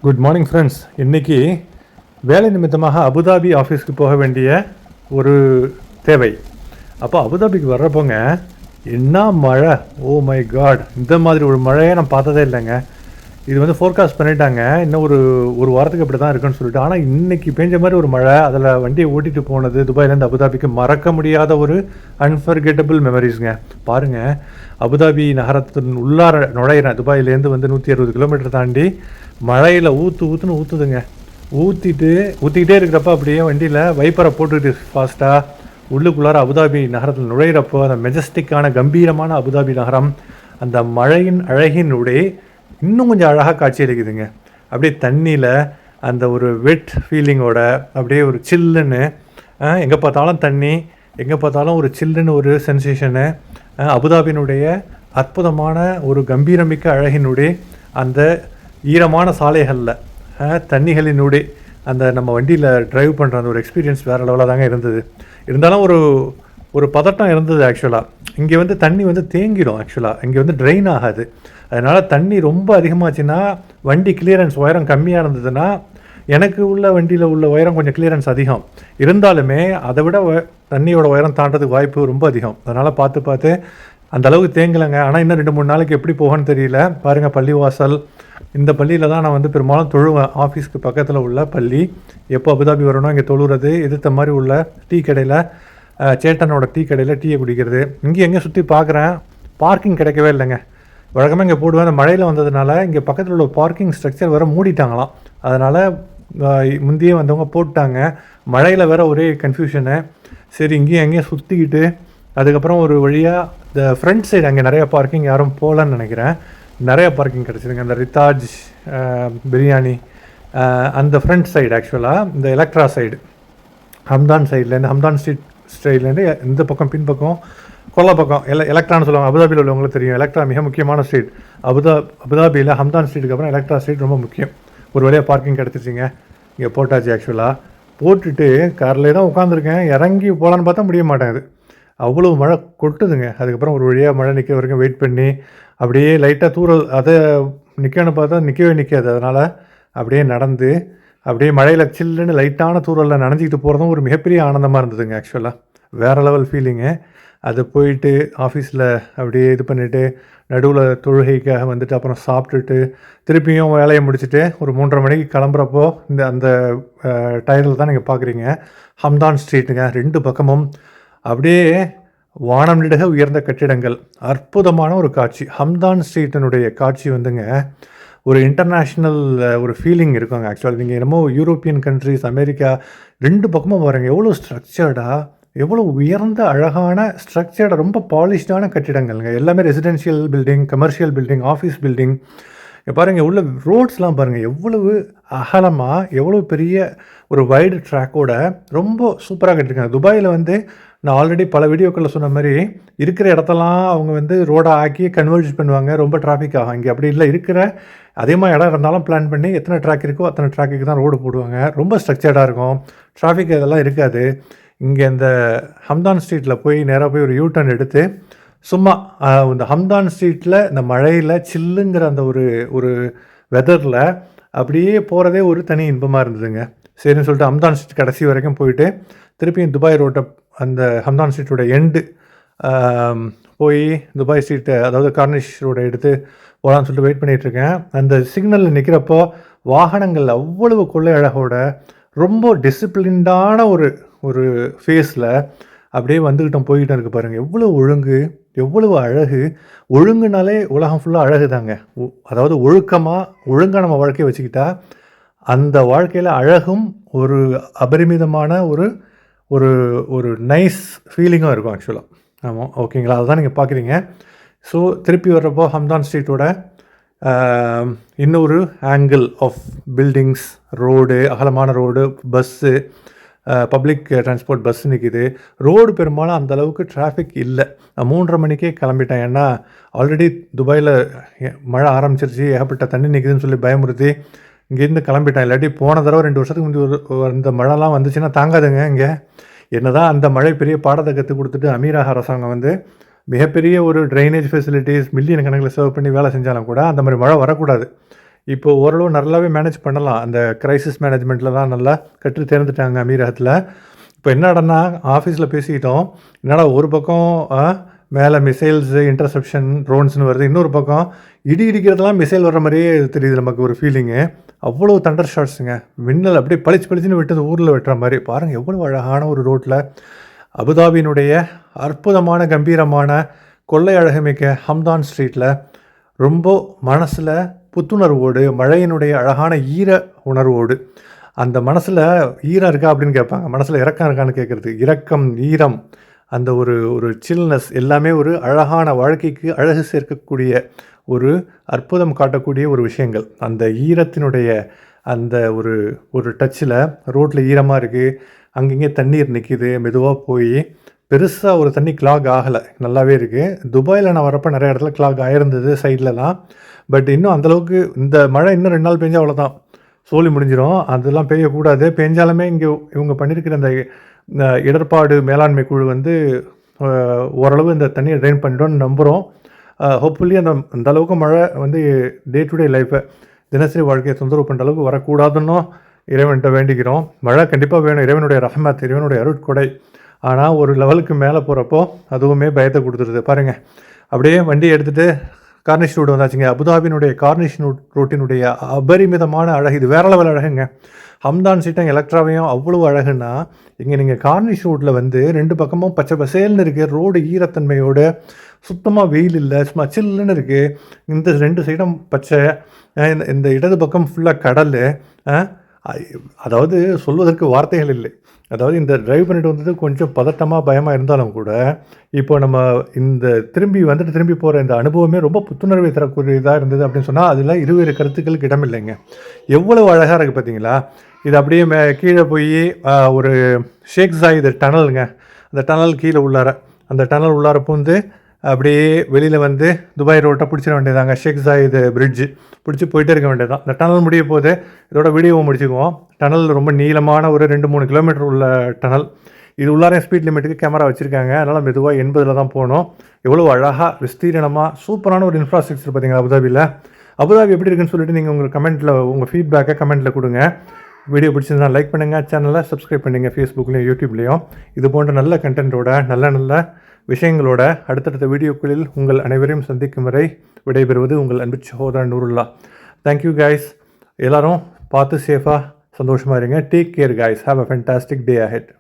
Good morning friends. இன்றைக்கி வேலை நிமித்தமாக அபுதாபி ஆஃபீஸ்க்கு போக வேண்டிய ஒரு தேவை. அப்போ அபுதாபிக்கு வர்றப்போங்க என்ன மழை! ஓ மை காட், இந்த மாதிரி ஒரு மழையை நான் பார்த்ததே இல்லைங்க. இது வந்து ஃபோர்காஸ்ட் பண்ணிட்டாங்க, இன்னும் ஒரு வாரத்துக்கு அப்படி தான் இருக்குன்னு சொல்லிட்டு. ஆனால் இன்றைக்கி பெஞ்ச மாதிரி ஒரு மழை, அதில் வண்டியை ஓட்டிகிட்டு போனது துபாயிலேருந்து அபுதாபிக்கு மறக்க முடியாத ஒரு அன்ஃபர்கெட்டபிள் மெமரிஸுங்க. பாருங்கள், அபுதாபி நகரத்தின் உள்ளார நுழையிறேன். துபாயிலேருந்து வந்து 160 கிலோமீட்டர் தாண்டி மழையில் ஊற்றுன்னு ஊற்றுதுங்க. ஊற்றிக்கிட்டே இருக்கிறப்ப அப்படியே வண்டியில் வைப்பரை போட்டுக்கிட்டு ஃபாஸ்ட்டாக உள்ளுக்குள்ளார அபுதாபி நகரத்தில் நுழையிறப்போ அந்த மெஜஸ்டிக்கான கம்பீரமான அபுதாபி நகரம் அந்த மழையின் அழகினுடைய இன்னும் கொஞ்சம் அழகாக காட்சியளிக்குதுங்க. அப்படியே தண்ணியில் அந்த ஒரு வெட் ஃபீலிங்கோட அப்படியே ஒரு சில்லுன்னு, எங்கே பார்த்தாலும் தண்ணி, எங்கே பார்த்தாலும் ஒரு சில்லுன்னு ஒரு சென்சேஷனு, அபுதாபியினுடைய அற்புதமான ஒரு கம்பீரமிக்க அழகினுடைய அந்த ஈரமான சாலைகளில் தண்ணிகளினுடைய அந்த நம்ம வண்டியில் ட்ரைவ் பண்ணுற அந்த ஒரு எக்ஸ்பீரியன்ஸ் வேறு லெவலாக தாங்க இருந்தது. இருந்தாலும் ஒரு பதட்டம் இருந்தது. ஆக்சுவலாக இங்கே வந்து தண்ணி வந்து தேங்கிடும். ஆக்சுவலாக இங்கே வந்து ட்ரெயின் ஆகாது. அதனால் தண்ணி ரொம்ப அதிகமாச்சுன்னா வண்டி கிளியரன்ஸ் உயரம் கம்மியாக இருந்ததுன்னா, எனக்கு உள்ள வண்டியில் உள்ள உயரம் கொஞ்சம் கிளியரன்ஸ் அதிகம் இருந்தாலுமே அதை விட தண்ணியோட உயரம் தாண்டதுக்கு வாய்ப்பு ரொம்ப அதிகம். அதனால் பார்த்து அந்த அளவுக்கு தேங்கலைங்க. ஆனால் இன்னும் 2-3 நாளைக்கு எப்படி போகணும்னு தெரியல. பாருங்கள், பள்ளிவாசல், இந்த பள்ளியில் தான் நான் வந்து பெரும்பாலும் தொழுவேன். ஆஃபீஸ்க்கு பக்கத்தில் உள்ள பள்ளி. எப்போ அபுதாபி வரணும் இங்கே தொழுகிறது, எதிர்த்த மாதிரி உள்ள டீ கடையில், சேட்டனோட டீ கடையில் டீயை குடிக்கிறது. இங்கே எங்கே சுற்றி பார்க்குறேன், பார்க்கிங் கிடைக்கவே இல்லைங்க. வழக்கமாக இங்கே போடுவேன். அந்த மழையில் வந்ததுனால இங்கே பக்கத்தில் உள்ள பார்க்கிங் ஸ்ட்ரக்சர் வேறு மூடிட்டாங்களாம். அதனால் முந்தையே வந்தவங்க போட்டாங்க. மழையில் வேறு ஒரே கன்ஃபியூஷனு. சரி, இங்கேயும் எங்கேயும் சுற்றிக்கிட்டு அதுக்கப்புறம் ஒரு வழியாக இந்த ஃப்ரண்ட் சைடு அங்கே நிறையா பார்க்கிங் யாரும் போகலன்னு நினைக்கிறேன். நிறையா பார்க்கிங் கிடச்சிதுங்க. அந்த ரித்தாஜ் பிரியாணி அந்த ஃப்ரண்ட் சைடு, ஆக்சுவலாக இந்த எலக்ட்ரா சைடு, ஹம்தான் சைட்லேருந்து, ஹம்தான் ஸ்ட்ரீட் ஸ்ட்ரீட்லேருந்து இந்த பக்கம் பின்பக்கம் கொல்லை பக்கம் எலக்ட்ரான்னு சொல்லுவாங்க. அபுதாபியில் உள்ளவங்களுக்கு தெரியும், எலக்ட்ரா மிக முக்கியமான ஸ்ட்ரீட். அபுதாபியில் ஹம்தான் ஸ்ட்ரீட்டுக்கு அப்புறம் எலக்ட்ரா ஸ்ட்ரீட் ரொம்ப முக்கியம். ஒரு வழியாக பார்க்கிங் கிடச்சிச்சிங்க. இங்கே போட்டாச்சு. ஆக்சுவலாக போட்டுட்டு கார்லேயே தான் உட்காந்துருக்கேன். இறங்கி போகலான்னு பார்த்தா முடிய மாட்டேங்குது, அவ்வளோ மழை கொட்டுதுங்க. அதுக்கப்புறம் ஒரு வழியாக மழை நிற்க வரைக்கும் வெயிட் பண்ணி அப்படியே லைட்டாக தூரல், அதை நிற்கணும்னு பார்த்தா நிற்காது. அதனால் அப்படியே நடந்து அப்படியே மழையில் சில்லுன்னு லைட்டான தூரலில் நனைஞ்சிக்கிட்டு போகிறதும் ஒரு மிகப்பெரிய ஆனந்தமாக இருந்ததுங்க. ஆக்சுவலாக வேறு லெவல் ஃபீலிங்கு. அது போயிட்டு ஆஃபீஸில் அப்படியே இது பண்ணிவிட்டு நடுவில் தொழுகைக்காக வந்துட்டு அப்புறம் சாப்பிட்டுட்டு திருப்பியும் வேலையை முடிச்சுட்டு ஒரு 3:30 மணிக்கு கிளம்புறப்போ அந்த டயரில் தான் நீங்கள் பார்க்குறீங்க ஹம்தான் ஸ்ட்ரீட்டுங்க. 2 பக்கமும் அப்படியே வானம் நெடுக உயர்ந்த கட்டிடங்கள், அற்புதமான ஒரு காட்சி. ஹம்தான் ஸ்ட்ரீட்டினுடைய காட்சி வந்துங்க ஒரு இன்டர்நேஷ்னல் ஒரு ஃபீலிங் இருக்குங்க. ஆக்சுவலாக நீங்கள் என்னமோ யூரோப்பியன் கண்ட்ரிஸ், அமெரிக்கா 2 பக்கமும் பாருங்கள், எவ்வளோ ஸ்ட்ரக்சர்டாக, எவ்வளோ உயர்ந்த அழகான ஸ்ட்ரக்சர்டாக ரொம்ப பாலிஷ்டான கட்டிடங்கள்ங்க. எல்லாமே residential building, commercial building, office building. பாருங்கள், உள்ள ரோட்ஸ்லாம் பாருங்கள் எவ்வளவு அகலமாக, எவ்வளோ பெரிய ஒரு வைடு ட்ராக்கோட ரொம்ப சூப்பராக கட்டியிருக்காங்க. துபாயில் வந்து நான் ஆல்ரெடி பல வீடியோக்களில் சொன்ன மாதிரி இருக்கிற இடத்தெல்லாம் அவங்க வந்து ரோடாக ஆக்கி கன்வெர்ட் பண்ணுவாங்க, ரொம்ப டிராஃபிக் ஆகும். இங்கே அப்படி இல்லை, இருக்கிற அதே மாதிரி இடம் இருந்தாலும் பிளான் பண்ணி எத்தனை ட்ராக் இருக்கோ அத்தனை ட்ராக்குக்கு தான் ரோடு போடுவாங்க. ரொம்ப ஸ்ட்ரக்சர்டாக இருக்கும், டிராஃபிக் இதெல்லாம் இருக்காது. இங்கே இந்த ஹம்தான் ஸ்ட்ரீட்டில் போய் நேராக போய் ஒரு யூட்டர்ன் எடுத்து சும்மா இந்த ஹம்தான் ஸ்ட்ரீட்டில் இந்த மழையில் சில்லுங்கிற அந்த ஒரு வெதரில் அப்படியே போகிறதே ஒரு தனி இன்பமாக இருந்ததுங்க. சரின்னு சொல்லிட்டு ஹம்தான் ஸ்ட்ரீட் கடைசி வரைக்கும் போயிட்டு திருப்பியும் துபாய் ரோட்டை அந்த ஹம்தான் ஸ்ட்ரீட்டோட எண்டு போய் துபாய் ஸ்ட்ரீட்டை, அதாவது கார்னிஷ் ரோடை எடுத்து போகலான்னு சொல்லிட்டு வெயிட் பண்ணிகிட்ருக்கேன். அந்த சிக்னலில் நிற்கிறப்போ வாகனங்கள் அவ்வளவு கொள்ளை அழகோட ரொம்ப டிசிப்ளின்டான ஒரு ஃபேஸில் அப்படியே வந்துக்கிட்டோம் போய்கிட்டே இருக்குது. பாருங்கள் எவ்வளோ ஒழுங்கு, எவ்வளவு அழகு. ஒழுங்குனாலே உலகம் ஃபுல்லாக அழகு தாங்க. அதாவது ஒழுங்காக நம்ம வாழ்க்கையை வச்சுக்கிட்டா அந்த வாழ்க்கையில் அழகும் ஒரு அபரிமிதமான ஒரு நைஸ் ஃபீலிங்காக இருக்கும். ஆக்சுவலாக ஆமாம், ஓகேங்களா? அதுதான் நீங்கள் பார்க்குறீங்க. ஸோ திருப்பி வர்றப்போ ஹம்தான் ஸ்ட்ரீட்டோட இன்னொரு ஆங்கிள் ஆஃப் பில்டிங்ஸ், ரோடு, அகலமான road, bus, public transport bus நிற்கிது. ரோடு பெரும்பாலும் அந்தளவுக்கு டிராஃபிக் இல்லை. நான் 3:30 மணிக்கே கிளம்பிட்டேன். ஏன்னா ஆல்ரெடி துபாயில் மழை ஆரம்பிச்சிருச்சு, ஏகப்பட்ட தண்ணி நிற்குதுன்னு சொல்லி பயமுறுத்தி இங்கேருந்து கிளம்பிட்டேன். இல்லாட்டி போன தடவை 2 வருஷத்துக்கு முந்தைய இந்த மழைலாம் வந்துச்சுன்னா தாங்காதுங்க. இங்கே என்ன தான் அந்த மழை பெரிய பாடத்தை கற்றுக் கொடுத்துட்டு அமீரக அரசாங்கம் வந்து மிகப்பெரிய ஒரு ட்ரைனேஜ் ஃபெசிலிட்டிஸ் மில்லியன் கணக்கில் சர்வ் பண்ணி வேலை செஞ்சாலும் கூட அந்த மாதிரி மழை வரக்கூடாது. இப்போ ஓரளவு நல்லாவே மேனேஜ் பண்ணலாம். அந்த கிரைசிஸ் மேனேஜ்மெண்ட்லலாம் நல்லா கற்று தேர்ந்துட்டாங்க அமீரகத்தில. இப்போ என்னடான்னா ஆஃபீஸில் பேசிக்கிட்டோம். என்னடா ஒரு பக்கம் மேலே மிசைல்ஸு, இன்டர்செப்ஷன், ட்ரோன்ஸ்னு வருது. இன்னொரு பக்கம் இடி இடிக்கிறதெல்லாம் மிசைல் வர்ற மாதிரியே தெரியுது நமக்கு ஒரு ஃபீலிங்கு. அவ்வளோ தண்டர் ஷாட்ஸுங்க. மின்னல் அப்படியே பளிச்சுன்னு விட்டது ஊரில் வெட்டுற மாதிரி. பாருங்கள் எவ்வளோ அழகான ஒரு ரோட்டில் அபுதாபியினுடைய அற்புதமான கம்பீரமான கொள்ளை அழகுமிக்க ஹம்தான் ஸ்ட்ரீட்டில் ரொம்ப மனசில் புத்துணர்வோடு மழையினுடைய அழகான ஈர உணர்வோடு அந்த மனசில் ஈரம் இருக்கா அப்படின்னு கேட்பாங்க. மனசில் இறக்கம் இருக்கான்னு கேட்குறது. இரக்கம், ஈரம், அந்த ஒரு ஒரு சில்னஸ் எல்லாமே ஒரு அழகான வாழ்க்கைக்கு அழகு சேர்க்கக்கூடிய ஒரு அற்புதம் காட்டக்கூடிய ஒரு விஷயங்கள். அந்த ஈரத்தினுடைய அந்த ஒரு ஒரு டச்சில் ரோட்டில் ஈரமாக இருக்குது, அங்கங்கே தண்ணீர் நிற்கிது, மெதுவாக போய் பெருசாக ஒரு தண்ணி கிளாக் ஆகலை, நல்லாவே இருக்குது. துபாயில் நான் வரப்போ நிறைய இடத்துல கிளாக் ஆகிருந்தது சைட்லலாம். பட் இன்னும் அந்தளவுக்கு இந்த மழை இன்னும் 2 நாள் பெஞ்சா அவ்வளோதான், சோழி முடிஞ்சிடும். அதெல்லாம் பெய்யக்கூடாது. பெஞ்சாலுமே இங்கே இவங்க பண்ணியிருக்கிற அந்த இடர்பாடு மேலாண்மை குழு வந்து ஓரளவு இந்த தண்ணியை ட்ரெயின் பண்ணிட்டோன்னு நம்புகிறோம். ஹோப்ஃபுல்லி அந்த அளவுக்கு மழை வந்து டே டு டே லைஃப்பை, தினசரி வாழ்க்கையை தொந்தரவு பண்ணுற அளவுக்கு வரக்கூடாதுன்னு இறைவன்கிட்ட வேண்டிக்கிறோம். மழை கண்டிப்பாக வேணும், இறைவனுடைய ரஹமத், இறைவனுடைய அருட்கொடை. ஆனால் ஒரு லெவலுக்கு மேலே போகிறப்போ அதுவுமே பயத்தை கொடுத்துருது. பாருங்கள், அப்படியே வண்டியை எடுத்துகிட்டு கார்னிஷ் ரோடு வந்தாச்சுங்க. அபுதாபியினுடைய கார்னிஷ் ரோட்டினுடைய அபரிமிதமான அழகு, இது வேற லெவல் அழகுங்க. ஹம்தான் சீட்டம் எலக்ட்ராவையும் அவ்வளோ அழகுன்னா, இங்கே நீங்கள் கார்னிஷ் ரோட்டில் வந்து 2 பக்கமும் பச்சை பசேல்னு இருக்குது, ரோடு ஈரத்தன்மையோடு, சுத்தமாக வெயில் இல்லை, சும்மா சில்லுன்னு இருக்குது. இந்த 2 சைடும் பச்சை, இந்த இடது பக்கம் ஃபுல்லாக கடல். அதாவது சொல்வதற்கு வார்த்தைகள் இல்லை. அதாவது இந்த டிரைவ் பண்ணிட்டு வந்தது கொஞ்சம் பதட்டமாக பயமாக இருந்தாலும் கூட, இப்போ நம்ம இந்த திரும்பி போகிற இந்த அனுபவமே ரொம்ப புத்துணர்வை தரக்கூடியதாக இருந்தது அப்படின்னு சொன்னால் அதில் இருவேறு கருத்துக்களுக்கு இடம் இல்லைங்க. எவ்வளவு அழகாக இருக்குது பார்த்தீங்களா? இது அப்படியே கீழே போய் ஒரு ஷேக் ஜாயித் டனலுங்க. அந்த டனல் கீழே உள்ளார, அந்த டனல் உள்ளார பூந்து அப்படியே வெளியில் வந்து துபாய் ரோட்டை பிடிச்சிட வேண்டியதாங்க. ஷேக் ஜாயித் பிரிட்ஜு பிடிச்சி போயிட்டே இருக்க வேண்டியதான். இந்த டனல் முடிய போது இதோட வீடியோவை முடிச்சுக்குவோம். டனல் ரொம்ப நீளமான ஒரு 2-3 கிலோமீட்டர் உள்ள டனல். இது உள்ளார ஸ்பீட் லிமிட்டுக்கு கேமரா வச்சுருக்காங்க. அதனால் மெதுவாக 80 தான் போகணும். எவ்வளோ அழகாக விஸ்தீரணமாக சூப்பரான ஒரு இன்ஃப்ராஸ்ட்ரக்சர் பார்த்தீங்களா அபுதாபியில். அபுதாபி எப்படி இருக்குன்னு சொல்லிட்டு நீங்கள் உங்கள் கமெண்ட்டில் உங்கள் ஃபீட்பேக்கை கமெண்ட்டில் கொடுங்க. வீடியோ பிடிச்சிருந்தா லைக் பண்ணுங்கள், சேனலை சப்ஸ்கிரைப் பண்ணுங்கள், ஃபேஸ்புக்லேயும் யூடியூப்லேயும். இது போன்ற நல்ல கண்டென்ட்டோட நல்ல விஷயங்களோட அடுத்தடுத்த வீடியோக்களில் உங்கள் அனைவரையும் சந்திக்கும் வரை விடைபெறுவது உங்கள் அன்பு சகோதரன் நூருல்லா. Thank you guys. எல்லோரும் பார்த்து சேஃபாக சந்தோஷமாக இருங்க. Take care guys. Have a fantastic day ahead.